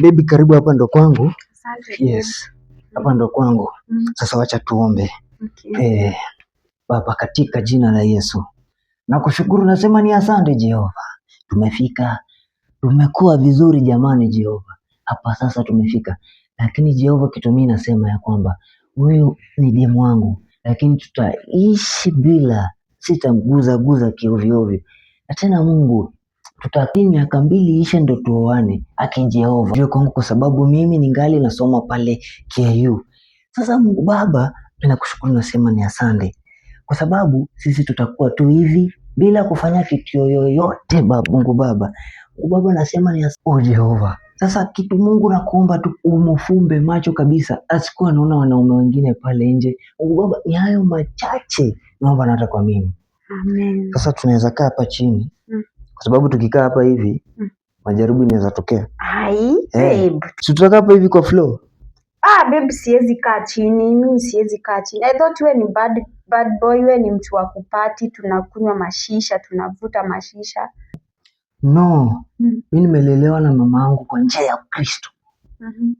Baby, karibu, hapa ndo kwangu. Yes, hapa ndo kwangu. Sasa wacha tuombe. Okay. Baba, katika jina la Yesu nakushukuru, nasema ni asante Jehova. Tumefika, tumekuwa vizuri jamani Jehova, hapa sasa tumefika. Lakini Jehova, kitu mimi nasema ya kwamba wewe ni demu wangu, lakini tutaishi bila, sitamguza kiovyo ovyo. Na tena Mungu, tutatii miaka 2 ishe ndo tuoane Jehova ndio kwangu, kwa sababu mimi ningali nasoma pale KU. Sasa Mungu Baba, ninakushukuru, nasema ni asante kwa sababu sisi tutakuwa tu hivi bila kufanya kitu yoyote Mungu Baba. Mungu Baba, nasema ni asante Jehova. Sasa kitu Mungu nakuomba tu umufumbe macho kabisa, asikuwa anaona wanaume wengine pale nje. Mungu Baba, ni hayo machache naomba, nataka kwa mimi. Amen. Sasa tunaweza kaa hapa chini. Kwa sababu tukikaa hapa hivi majaribu inaweza tokea. Babe. Tutakaa hapa hivi kwa floor. Babe, siwezi kaa chini. Mimi siwezi kaa chini. I thought wewe ni bad boy, wewe ni mtu wa kupati, tunakunywa mashisha, tunavuta mashisha. No. Mimi nimelelewa na mama yangu kwa njia ya Kristo.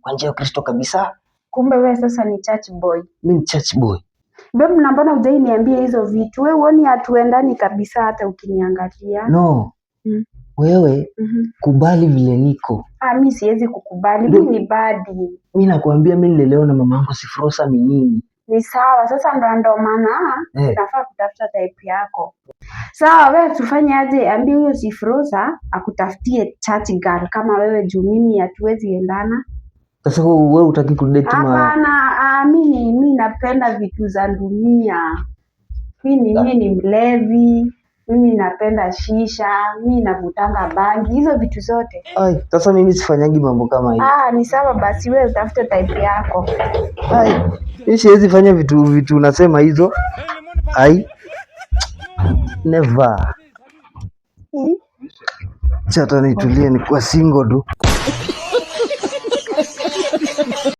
Kwa njia ya Kristo kabisa. Kumbe wewe sasa ni church boy. Mimi ni church boy. Babe, na mbona hujai niambia hizo vitu? Wewe uone hatuendani kabisa hata ukiniangalia. No. Wewe kubali vile niko. Mimi siwezi kukubali. Mimi ni badi. Mimi nakwambia, mimi nilelewa na mama yangu, Sifrosa Minini. Ni sawa, sasa ndo maana nafaa kutafuta type yako. Sawa, wewe tufanye aje? Ambie huyo Sifrosa akutafutie church girl kama wewe, juu mimi hatuwezi endana. Sasa wewe utaki kudate Hapana, mimi napenda vitu za dunia. Mimi ni mlevi, mimi napenda shisha, mimi navutanga bangi, hizo vitu zote. Sasa mimi sifanyangi mambo kama hiyo. Ni sawa basi, wewe utafute type yako. Mimi siwezi fanya vitu unasema hizo. Never. Chata nitulie, ni kwa single tu.